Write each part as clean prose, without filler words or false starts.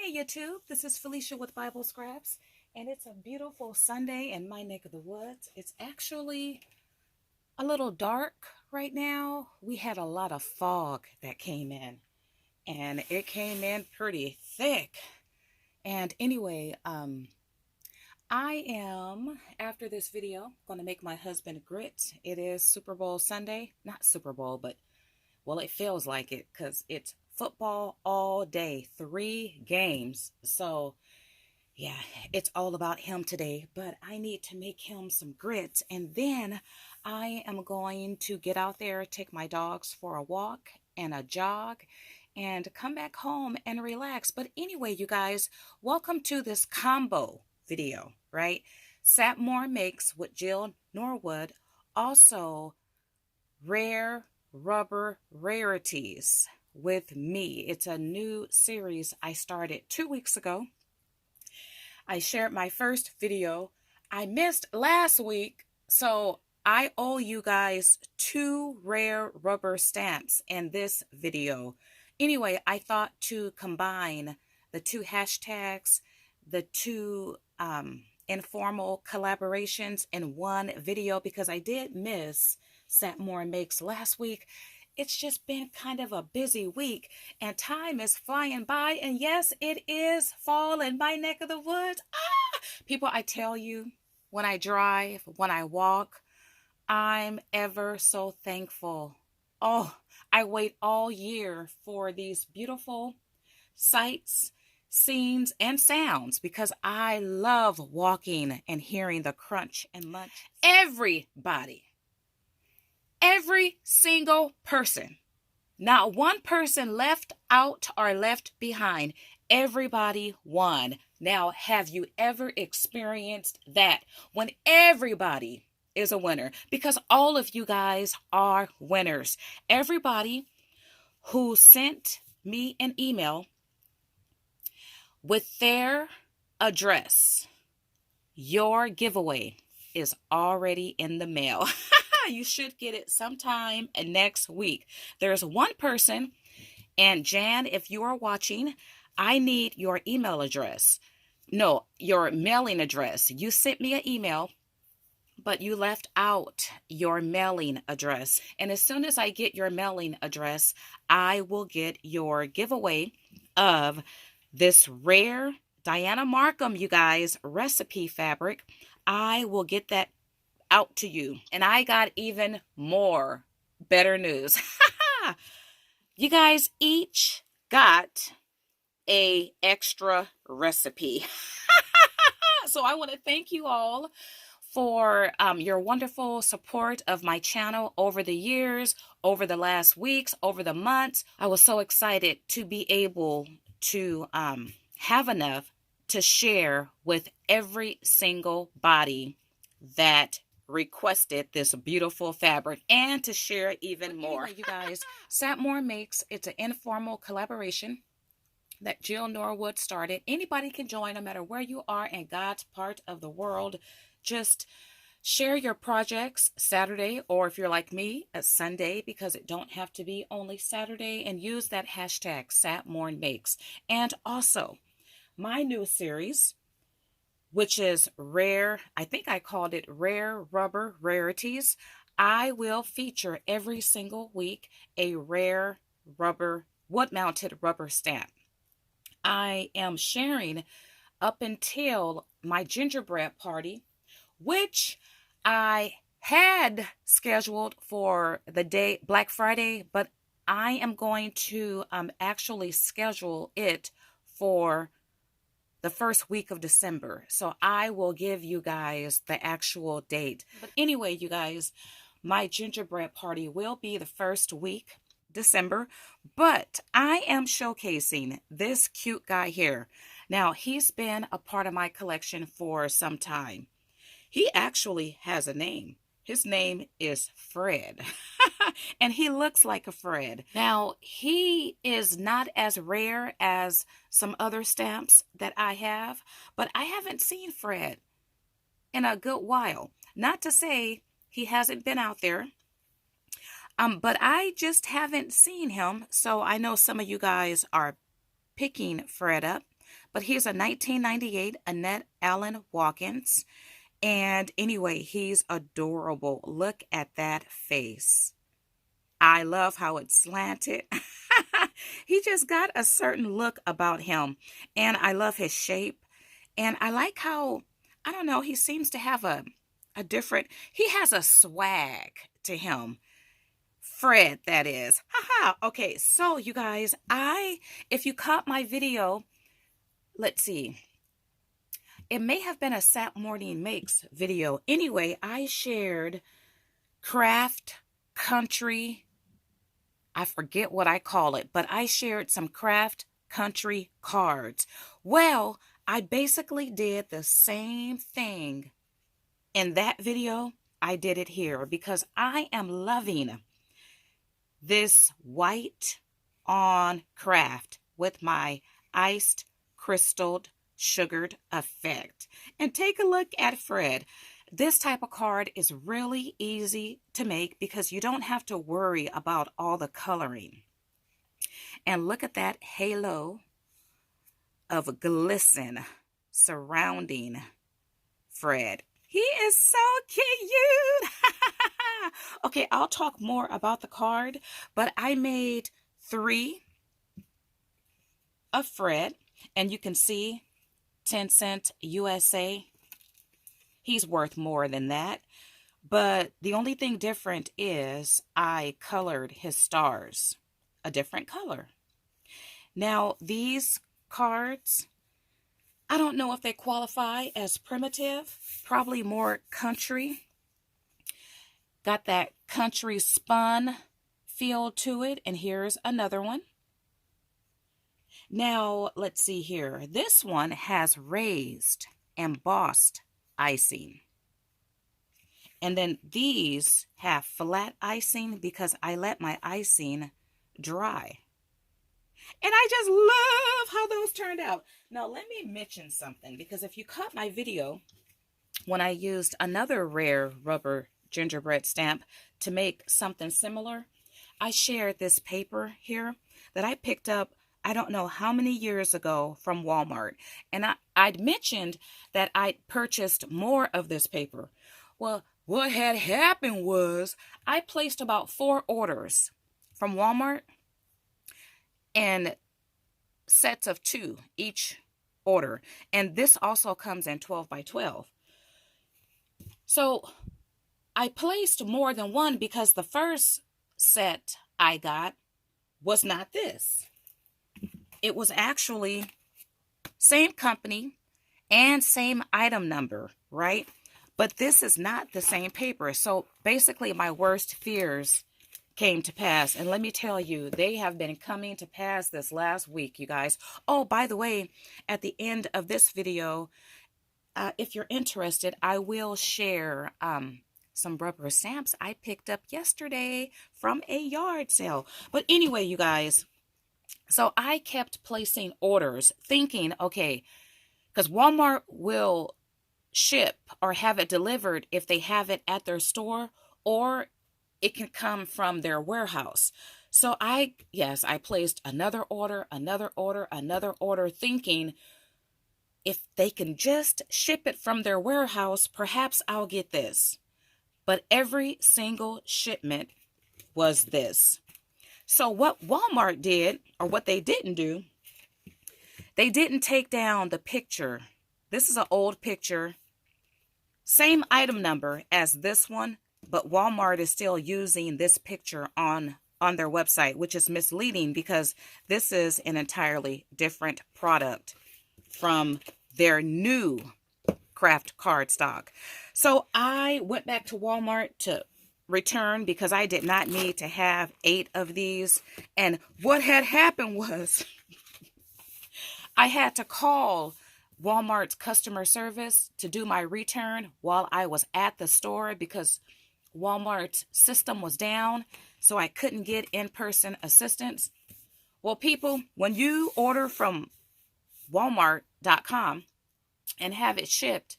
Hey YouTube, this is Felicia with Bible Scraps, and it's a beautiful Sunday in my neck of the woods. It's actually a little dark right now. We had a lot of fog that came in, and it came in pretty thick. And anyway, I am, after this video, going to make my husband grits. It is Super Bowl Sunday. Not Super Bowl, but, well, it feels like it because it's football all day, 3 games. So, yeah, it's all about him today, but I need to make him some grits. And then I am going to get out there, take my dogs for a walk and a jog, and come back home and relax. But anyway, you guys, welcome to this combo video, right? Satmore makes with Jill Norwood, also Rare Rubber Rarities with me. It's a new series I started 2 weeks ago. I shared my first video. I missed last week, so I owe you guys 2 rare rubber stamps in this video. Anyway, I thought to combine the 2 hashtags, the 2 informal collaborations in one video because I did miss Satmore Makes last week. It's just been kind of a busy week and time is flying by. And yes, it is fall in my neck of the woods. People, I tell you, when I drive, when I walk, I'm ever so thankful. Oh, I wait all year for these beautiful sights, scenes, and sounds because I love walking and hearing the crunch and munch. Every single person, not one person left out or left behind. Everybody won. Now, have you ever experienced that when everybody is a winner? Because all of you guys are winners. Everybody who sent me an email with their address, your giveaway is already in the mail. You should get it sometime next week. There's one person, and Jan, if you are watching, I need your email address. No, your mailing address. You sent me an email, but you left out your mailing address. And as soon as I get your mailing address, I will get your giveaway of this rare Diana Markham, you guys, recipe fabric. I will get that out to you. And I got even more better news. You guys each got a extra recipe. So I want to thank you all for your wonderful support of my channel over the years, over the last weeks, over the months. I was so excited to be able to have enough to share with every single body that requested this beautiful fabric and to share even more. Anyway, you guys, Satmore Makes, it's an informal collaboration that Jill Norwood started. Anybody can join no matter where you are in God's part of the world. Just share your projects Saturday, or if you're like me, a Sunday, because it don't have to be only Saturday, and use that hashtag Satmore Makes. And also my new series, which is rare, I think I called it Rare Rubber Rarities. I will feature every single week a rare rubber, wood-mounted rubber stamp. I am sharing up until my gingerbread party, which I had scheduled for the day Black Friday, but I am going to actually schedule it for the first week of December. So I will give you guys the actual date. But anyway, you guys, my gingerbread party will be the first week, December, but I am showcasing this cute guy here. Now, he's been a part of my collection for some time. He actually has a name. His name is Fred, and he looks like a Fred. Now, he is not as rare as some other stamps that I have, but I haven't seen Fred in a good while. Not to say he hasn't been out there, but I just haven't seen him, so I know some of you guys are picking Fred up, But he's a 1998 Annette Allen Watkins. And anyway, he's adorable. Look at that face. I love how it's slanted. He just got a certain look about him. And I love his shape. And I like how, I don't know, he seems to have a different, he has a swag to him. Fred, that is. Haha. Okay, so you guys, if you caught my video, let's see. It may have been a Sap Morning Makes video. Anyway, I shared Kraft Country, I forget what I call it, but I shared some Kraft Country cards. Well, I basically did the same thing in that video. I did it here because I am loving this white on Kraft with my iced crystalled sugared effect. And take a look at Fred. This type of card is really easy to make because you don't have to worry about all the coloring. And look at that halo of glisten surrounding Fred. He is so cute. Okay, I'll talk more about the card, but I made 3 of Fred, and you can see 10-cent USA. He's worth more than that, but the only thing different is I colored his stars a different color. Now, these cards, I don't know if they qualify as primitive, probably more country. Got that country spun feel to it. And here's another one. Now, let's see here. This one has raised embossed icing. And then these have flat icing because I let my icing dry. And I just love how those turned out. Now, let me mention something, because if you caught my video when I used another rare rubber gingerbread stamp to make something similar, I shared this paper here that I picked up, I don't know how many years ago, from Walmart. And I'd mentioned that I'd purchased more of this paper. Well, what had happened was I placed about 4 orders from Walmart, and sets of 2 each order. And this also comes in 12 by 12. So I placed more than one because the first set I got was not this. It was actually same company and same item number, right? But this is not the same paper. So basically my worst fears came to pass. And let me tell you, they have been coming to pass this last week, you guys. Oh, by the way, at the end of this video, if you're interested, I will share some rubber stamps I picked up yesterday from a yard sale. But anyway, you guys, so I kept placing orders thinking, okay, because Walmart will ship or have it delivered if they have it at their store, or it can come from their warehouse. So I placed another order, thinking if they can just ship it from their warehouse, perhaps I'll get this. But every single shipment was this. So what Walmart did, or what they didn't do, they didn't take down the picture. This is an old picture, same item number as this one, but Walmart is still using this picture on their website, which is misleading because this is an entirely different product from their new Kraft cardstock. So I went back to Walmart to return because I did not need to have 8 of these. And what had happened was I had to call Walmart's customer service to do my return while I was at the store because Walmart's system was down, so I couldn't get in-person assistance. Well, people, when you order from Walmart.com and have it shipped,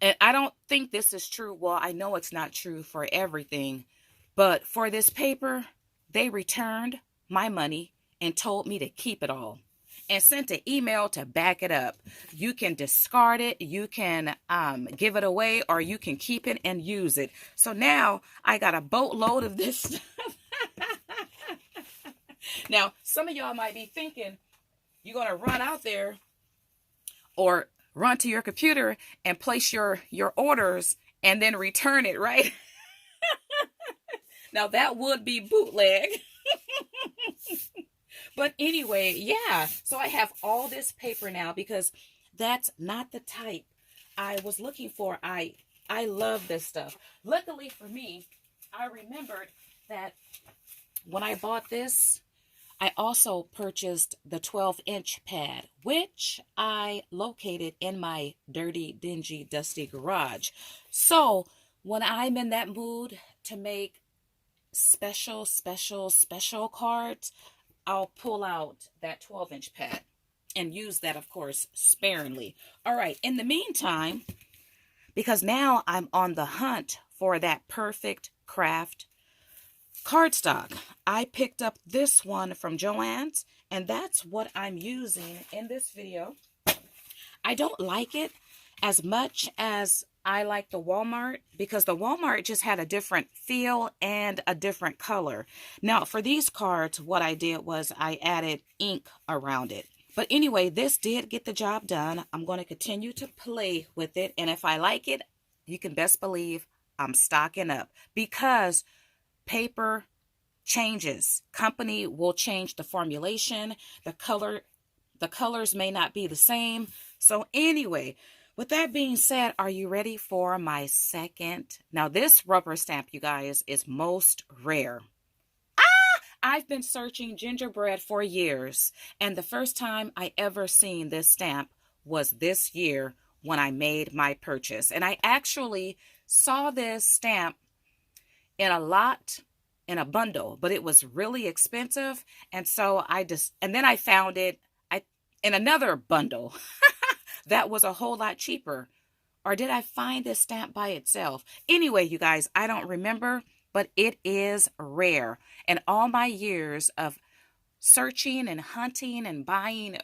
and I don't think this is true. Well, I know it's not true for everything, but for this paper, they returned my money and told me to keep it all. and sent an email to back it up. You can discard it, you can give it away, or you can keep it and use it. So now I got a boatload of this stuff. Now, some of y'all might be thinking you're going to run out there or run to your computer and place your orders and then return it, right? Now, that would be bootleg. But anyway, yeah. So I have all this paper now because that's not the type I was looking for. I love this stuff. Luckily for me, I remembered that when I bought this, I also purchased the 12-inch pad, which I located in my dirty, dingy, dusty garage. So when I'm in that mood to make special cards, I'll pull out that 12-inch pad and use that, of course, sparingly. All right, in the meantime, because now I'm on the hunt for that perfect Kraft cardstock, I picked up this one from Joann's, and that's what I'm using in this video. I don't like it as much as I like the Walmart, because the Walmart just had a different feel and a different color. Now, for these cards, what I did was I added ink around it. But anyway, this did get the job done. I'm going to continue to play with it, and if I like it, you can best believe I'm stocking up, because paper changes. Company will change the formulation. The colors may not be the same. So anyway, with that being said, are you ready for my second? Now, this rubber stamp, you guys, is most rare. I've been searching gingerbread for years, and the first time I ever seen this stamp was this year when I made my purchase. And I actually saw this stamp in a bundle, but it was really expensive. And so and then I found it in another bundle that was a whole lot cheaper. Or did I find this stamp by itself? Anyway, you guys, I don't remember, but it is rare. And all my years of searching and hunting and buying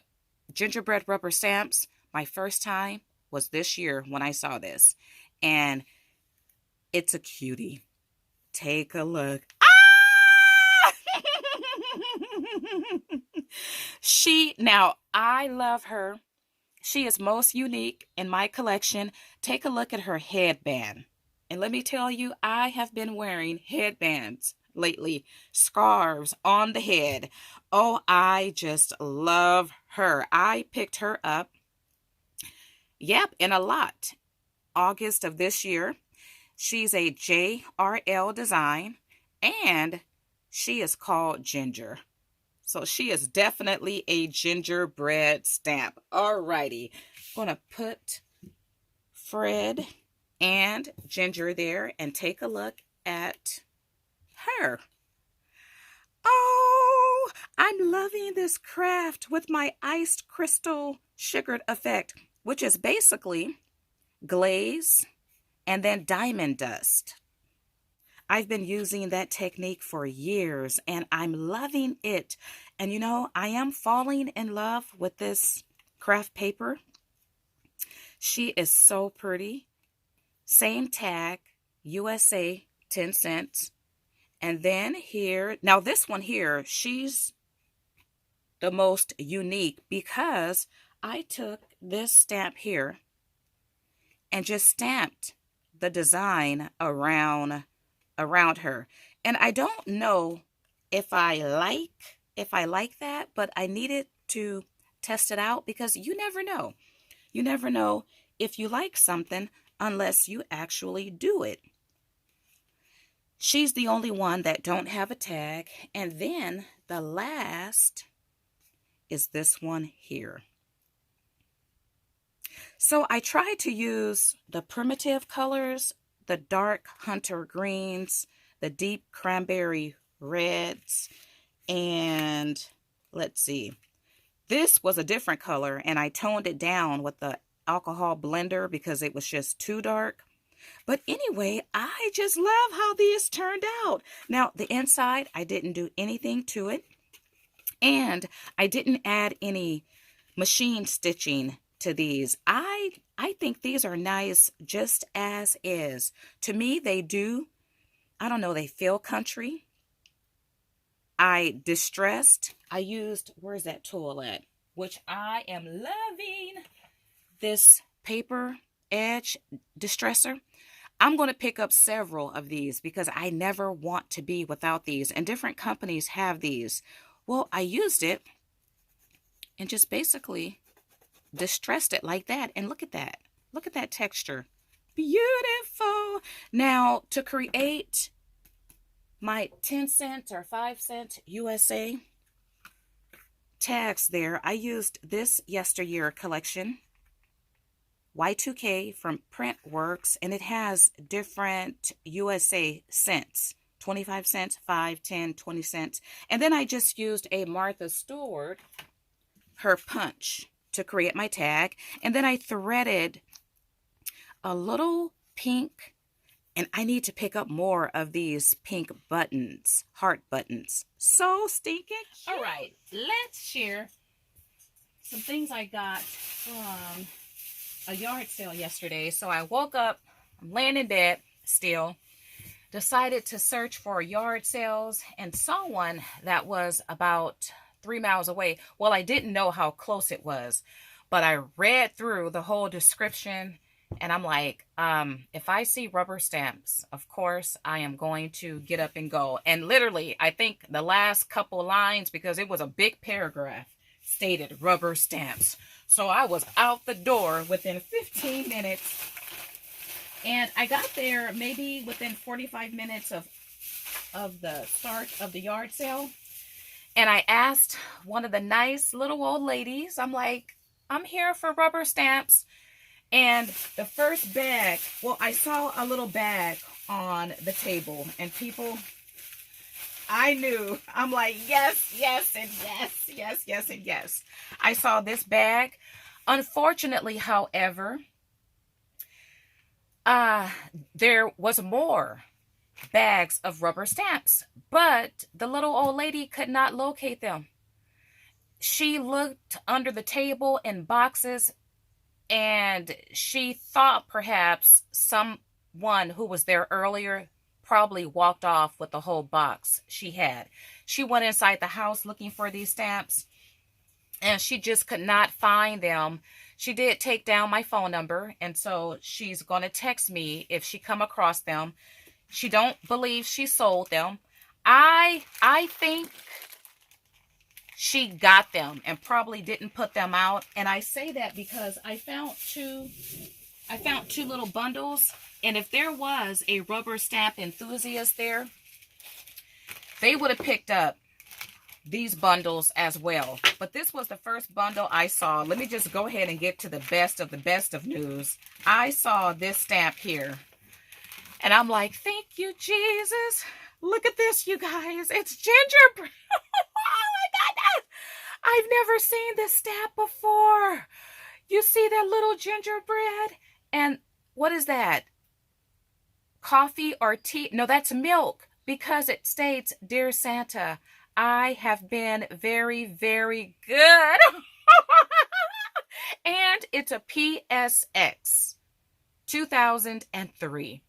gingerbread rubber stamps, my first time was this year when I saw this. And it's a cutie. Take a look. Now, I love her. She is most unique in my collection. Take a look at her headband. And let me tell you, I have been wearing headbands lately, scarves on the head. Oh, I just love her. I picked her up, in a lot, August of this year. She's a JRL design, and she is called Ginger. So she is definitely a gingerbread stamp. Alrighty. I'm going to put Fred and Ginger there and take a look at her. Oh, I'm loving this Kraft with my iced crystal sugared effect, which is basically glaze and then diamond dust. I've been using that technique for years, and I'm loving it. And you know, I am falling in love with this Kraft paper. She is so pretty. Same tag, USA, 10 cents. And then here, now this one here, she's the most unique because I took this stamp here and just stamped the design around her. And I don't know if I like that, but I needed to test it out because you never know. You never know if you like something unless you actually do it. She's the only one that don't have a tag. And then the last is this one here. So I tried to use the primitive colors, the dark hunter greens, the deep cranberry reds, and let's see. This was a different color, and I toned it down with the alcohol blender because it was just too dark. But anyway, I just love how these turned out. Now, the inside, I didn't do anything to it, and I didn't add any machine stitching to these. I think these are nice just as is. To me, they do, I don't know, they feel country. I distressed. I used, where's that tool at? Which I am loving, this paper edge distresser. I'm going to pick up several of these because I never want to be without these. And different companies have these. Well, I used it and just basically distressed it like that. And look at that. Look at that texture. Beautiful. Now, to create my 10-cent or 5-cent USA tags there, I used this yesteryear collection, Y2K from Printworks, and it has different USA cents, 25 cents, 5, 10, 20 cents. And then I just used a Martha Stewart, her punch, to create my tag. And then I threaded a little pink, and I need to pick up more of these pink buttons, heart buttons. So stinking cute. All right, let's share some things I got from a yard sale yesterday. So I woke up, I'm laying in bed still, decided to search for yard sales and saw one that was about 3 miles away. Well, I didn't know how close it was, but I read through the whole description. And I'm like, if I see rubber stamps, of course, I am going to get up and go. And literally, I think the last couple lines, because it was a big paragraph, stated rubber stamps. So I was out the door within 15 minutes. And I got there maybe within 45 minutes of the start of the yard sale. And I asked one of the nice little old ladies, I'm like, I'm here for rubber stamps. And the first bag, well, I saw a little bag on the table, and people, I knew, I'm like, yes, yes, and yes, yes, yes, and yes. I saw this bag. Unfortunately, however, there was more bags of rubber stamps, but the little old lady could not locate them. She looked under the table in boxes, and she thought perhaps someone who was there earlier probably walked off with the whole box she had. She went inside the house looking for these stamps, and she just could not find them. She did take down my phone number, and so she's going to text me if she come across them. She don't believe she sold them. I think she got them and probably didn't put them out. And I say that because I found two little bundles. And if there was a rubber stamp enthusiast there, they would have picked up these bundles as well. But this was the first bundle I saw. Let me just go ahead and get to the best of news. I saw this stamp here, and I'm like, thank you, Jesus. Look at this, you guys. It's gingerbread. Oh my goodness. I've never seen this stamp before. You see that little gingerbread? And what is that? Coffee or tea? No, that's milk, because it states, Dear Santa, I have been very, very good. And it's a PSX 2003.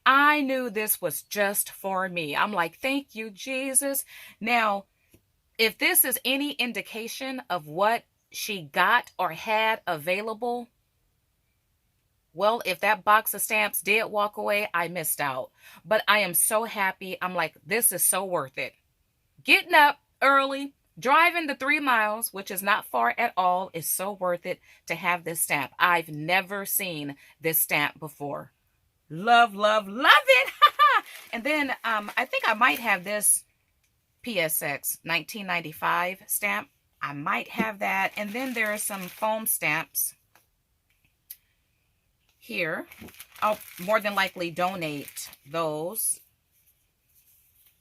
I knew this was just for me. I'm like, thank you, Jesus. Now, if this is any indication of what she got or had available, well, if that box of stamps did walk away, I missed out. But I am so happy. I'm like, this is so worth it. Getting up early, driving the 3 miles, which is not far at all, is so worth it to have this stamp. I've never seen this stamp before. Love, love, love it. And then I think I might have this PSX 1995 stamp. I might have that. And then there are some foam stamps here. I'll more than likely donate those.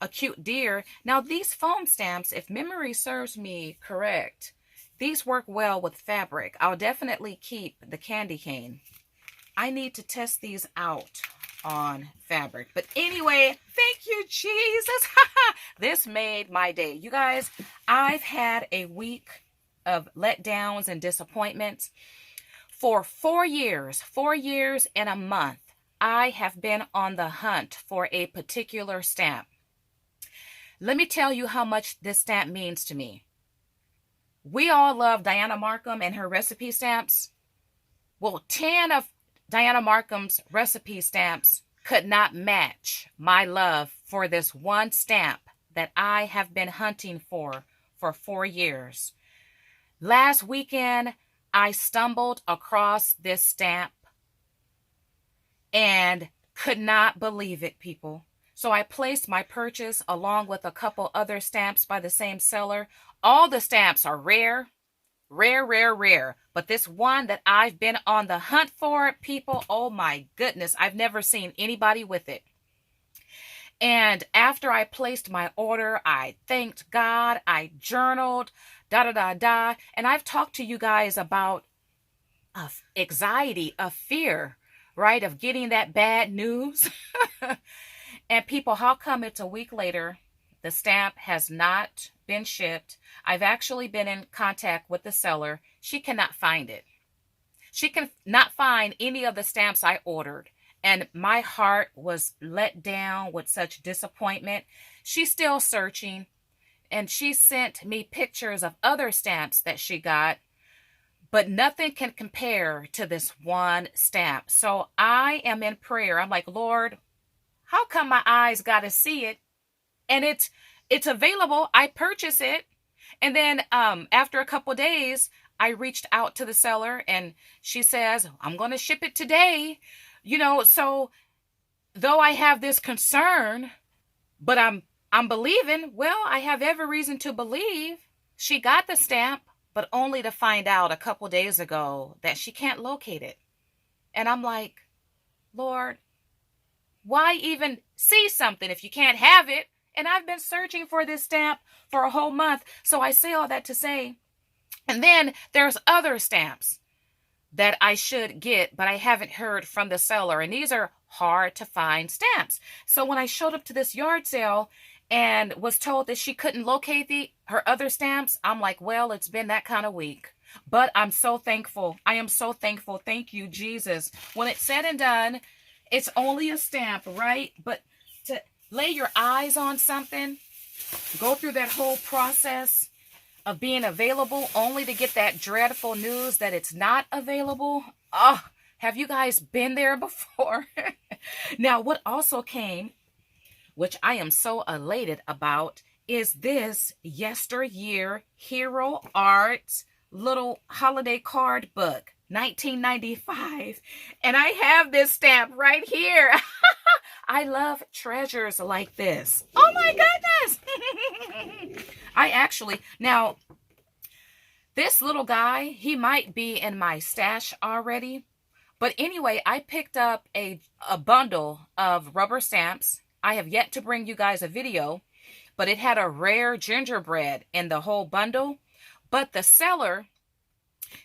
A cute deer. Now, these foam stamps, if memory serves me correct, these work well with fabric. I'll definitely keep the candy cane. I need to test these out on fabric. But anyway, thank you, Jesus. This made my day. You guys, I've had a week of letdowns and disappointments. For 4 years and a month, I have been on the hunt for a particular stamp. Let me tell you how much this stamp means to me. We all love Diana Markham and her recipe stamps. Well, 10 of Diana Markham's recipe stamps could not match my love for this one stamp that I have been hunting for 4 years. Last weekend, I stumbled across this stamp and could not believe it, people. So I placed my purchase along with a couple other stamps by the same seller. All the stamps are rare. But this one that I've been on the hunt for, people, oh my goodness, I've never seen anybody with it. And after I placed my order, I thanked God, I journaled, and I've talked to you guys about anxiety, of fear, right, of getting that bad news. And people, how come it's a week later, the stamp has not been shipped? I've actually been in contact with the seller. She cannot find it. She cannot find any of the stamps I ordered. And my heart was let down with such disappointment. She's still searching. And she sent me pictures of other stamps that she got. But nothing can compare to this one stamp. So I am in prayer. I'm like, Lord, how come my eyes got to see it? And it's available. I purchase it. And then after a couple days, I reached out to the seller and she says, I'm going to ship it today. You know, so though I have this concern, but I'm believing, well, I have every reason to believe she got the stamp, but only to find out a couple days ago that she can't locate it. And I'm like, Lord, why even see something if you can't have it? And I've been searching for this stamp for a whole month. So I say all that to say, and then there's other stamps that I should get, but I haven't heard from the seller. And these are hard to find stamps. So when I showed up to this yard sale and was told that she couldn't locate her other stamps, I'm like, well, it's been that kind of week. But I'm so thankful. I am so thankful. Thank you, Jesus. When it's said and done, it's only a stamp, right? But to lay your eyes on something, go through that whole process of being available only to get that dreadful news that it's not available. Oh, have you guys been there before? Now, what also came, which I am so elated about, is this yesteryear Hero Arts little holiday card book, 1995. And I have this stamp right here. I love treasures like this. Oh my goodness. Now, this little guy, he might be in my stash already. But anyway, I picked up a bundle of rubber stamps. I have yet to bring you guys a video, but it had a rare gingerbread in the whole bundle. But the seller,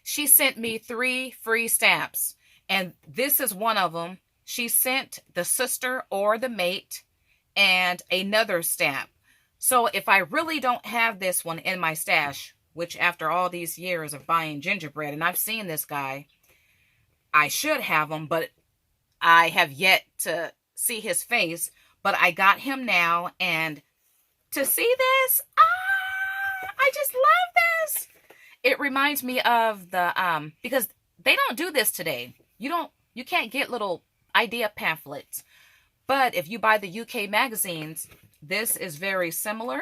she sent me 3 free stamps. And this is one of them. She sent the sister or the mate and another stamp. So if I really don't have this one in my stash, which after all these years of buying gingerbread, and I've seen this guy, I should have him, but I have yet to see his face. But I got him now, and to see this, I just love this. It reminds me of the, because they don't do this today. You can't get little idea pamphlets. But if you buy the UK magazines, this is very similar,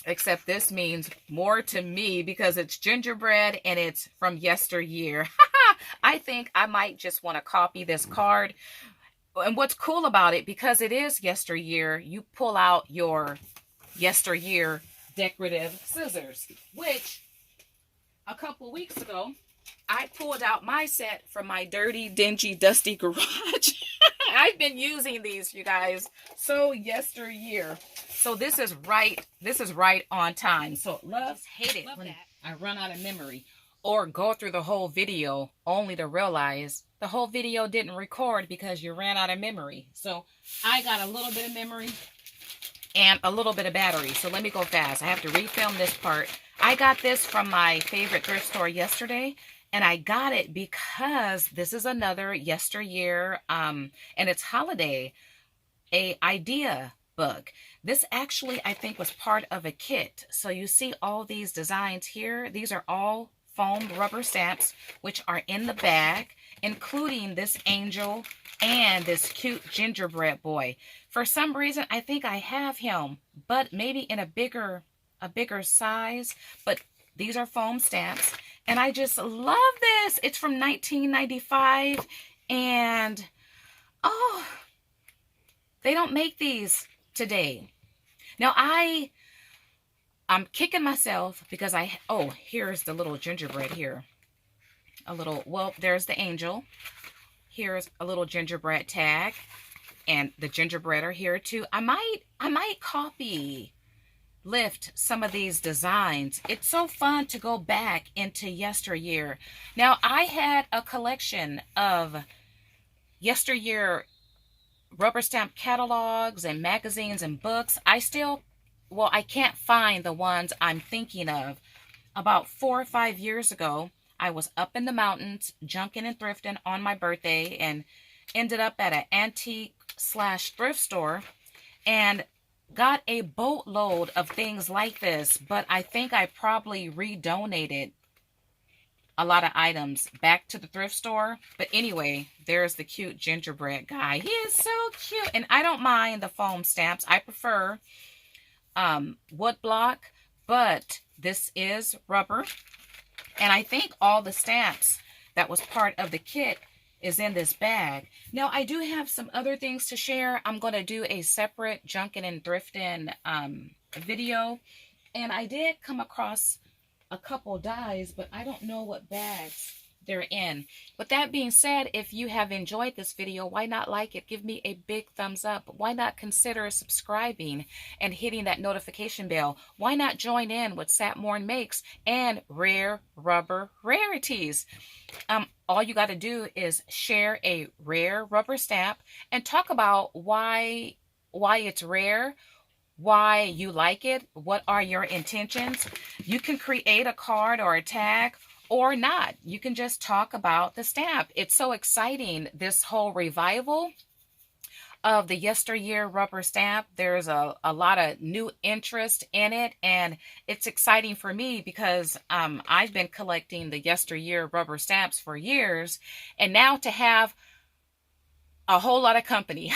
except this means more to me because it's gingerbread and it's from yesteryear. I think I might just want to copy this card. And what's cool about it, because it is yesteryear, you pull out your yesteryear decorative scissors, which a couple weeks ago, I pulled out my set from my dirty, dingy, dusty garage. I've been using these, you guys, so yesteryear. So this is right on time. So hate it when I run out of memory or go through the whole video only to realize the whole video didn't record because you ran out of memory. So I got a little bit of memory and a little bit of battery. So let me go fast. I have to refilm this part. I got this from my favorite thrift store yesterday, and I got it because this is another yesteryear, and it's holiday, a idea book. This actually, I think, was part of a kit. So you see all these designs here. These are all foam rubber stamps, which are in the bag, including this angel and this cute gingerbread boy. For some reason, I think I have him, but maybe in a bigger size. But these are foam stamps, and I just love this. It's from 1995, and oh, they don't make these today. Now I'm kicking myself because oh, here's the little gingerbread here. Well, there's the angel. Here's a little gingerbread tag, and the gingerbread are here too. I might lift some of these designs. It's so fun to go back into yesteryear. Now, I had a collection of yesteryear rubber stamp catalogs and magazines and books. I can't find the ones I'm thinking of. About 4 or 5 years ago, I was up in the mountains junking and thrifting on my birthday and ended up at an antique/thrift store and got a boatload of things like this. But I think I probably redonated a lot of items back to the thrift store. But anyway, there's the cute gingerbread guy. He is so cute. And I don't mind the foam stamps. I prefer wood block, but this is rubber. And I think all the stamps that was part of the kit is in this bag. Now, I do have some other things to share. I'm going to do a separate junking and thrifting video. And I did come across a couple dies, but I don't know what bags they're in. With that being said, if you have enjoyed this video, why not like it? Give me a big thumbs up. Why not consider subscribing and hitting that notification bell? Why not join in with Satmorn Makes and Rare Rubber Rarities? All you got to do is share a rare rubber stamp and talk about why it's rare, why you like it, what are your intentions. You can create a card or a tag or not. You can just talk about the stamp. It's so exciting, this whole revival of the yesteryear rubber stamp. There's a lot of new interest in it, and it's exciting for me because I've been collecting the yesteryear rubber stamps for years, and now to have a whole lot of company,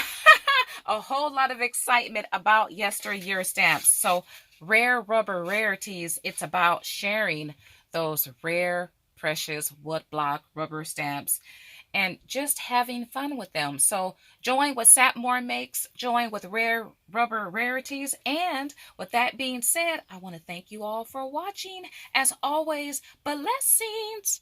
a whole lot of excitement about yesteryear stamps. So Rare Rubber Rarities, it's about sharing those rare, precious woodblock rubber stamps and just having fun with them. So join with Satmorn Makes, join with Rare Rubber Rarities. And with that being said, I want to thank you all for watching. As always, blessings.